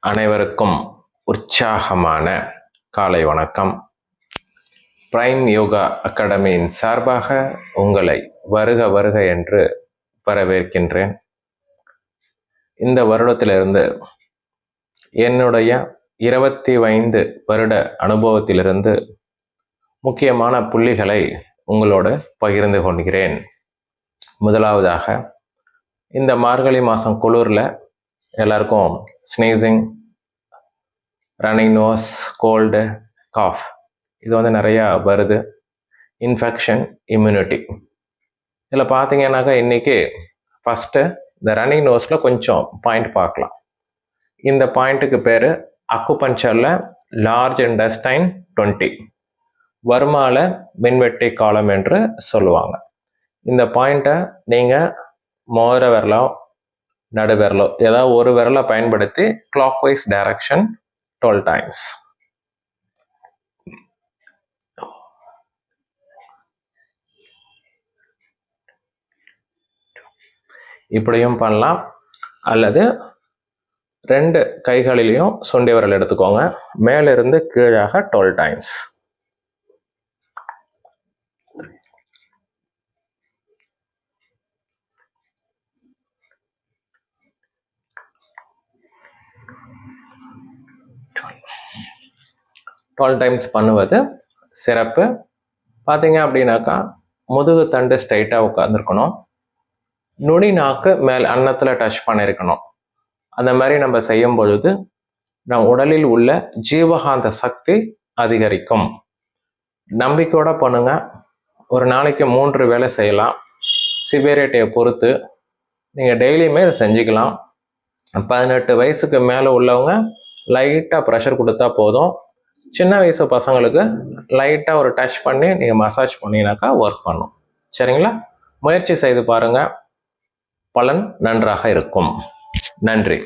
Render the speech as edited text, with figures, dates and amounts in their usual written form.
அனைவருக்கும் உற்சாகமான காலை வணக்கம். பிரைம் யோகா அகாடமியின் சார்பாக உங்களை வருக வருக என்று வரவேற்கின்றேன். இந்த வருடத்திலிருந்து என்னுடைய 25 வருட அனுபவத்திலிருந்து முக்கியமான புள்ளிகளை உங்களோடு பகிர்ந்து கொள்கிறேன். முதலாவதாக, இந்த மார்கழி மாதம் குளிரில் எல்லாருக்கும் sneezing, running nose, cold, cough இது நிறையா வருது. இன்ஃபெக்ஷன், இம்யூனிட்டி இதில் பார்த்தீங்கன்னாக்கா இன்றைக்கி ஃபஸ்ட்டு இந்த ரன்னிங் நோஸில் கொஞ்சம் பாயிண்ட் பார்க்கலாம். இந்த பாயிண்ட்டுக்கு பேர் அக்குபஞ்சரில் லார்ஜ் இன்டெஸ்டைன் 20, வர்மால மின்வெட்டி காலம் என்று சொல்லுவாங்க. இந்த பாயிண்ட்டை நீங்கள் மோதிர விரலோ நடு விரலோ ஏதாவது ஒரு விரலை பயன்படுத்தி கிளாக்வைஸ் டைரக்ஷன் 12 times. இப்படியும் பண்ணலாம், அல்லது 2 கைகளிலையும் சுண்டி விரல் எடுத்துக்கோங்க, மேலிருந்து கீழாக 12 times. பண்ணுவது சிறப்பு. பார்த்தீங்க அப்படின்னாக்கா முதுகு தண்டு ஸ்ட்ரைட்டாக உட்காந்துருக்கணும், நுனி நாக்கு மேல் அன்னத்தில் டச் பண்ணியிருக்கணும். அந்த மாதிரி நம்ம செய்யும் பொழுது நம் உடலில் உள்ள ஜீவகாந்த சக்தி அதிகரிக்கும். நம்பிக்கையோட பண்ணுங்க. ஒரு நாளைக்கு 3 வேளை செய்யலாம். சிவியரிட்டியை பொறுத்து நீங்கள் டெய்லியுமே இதை செஞ்சுக்கலாம். 18 வயசுக்கு மேலே உள்ளவங்க லைட்டாக ப்ரெஷர் கொடுத்தா போதும். சின்ன வயசு பசங்களுக்கு லைட்டாக ஒரு டச் பண்ணி நீங்கள் மசாஜ் பண்ணிங்கனாக்கா ஒர்க் பண்ணும். சரிங்களா? முயற்சி செய்து பாருங்கள், பலன் நன்றாக இருக்கும். நன்றி.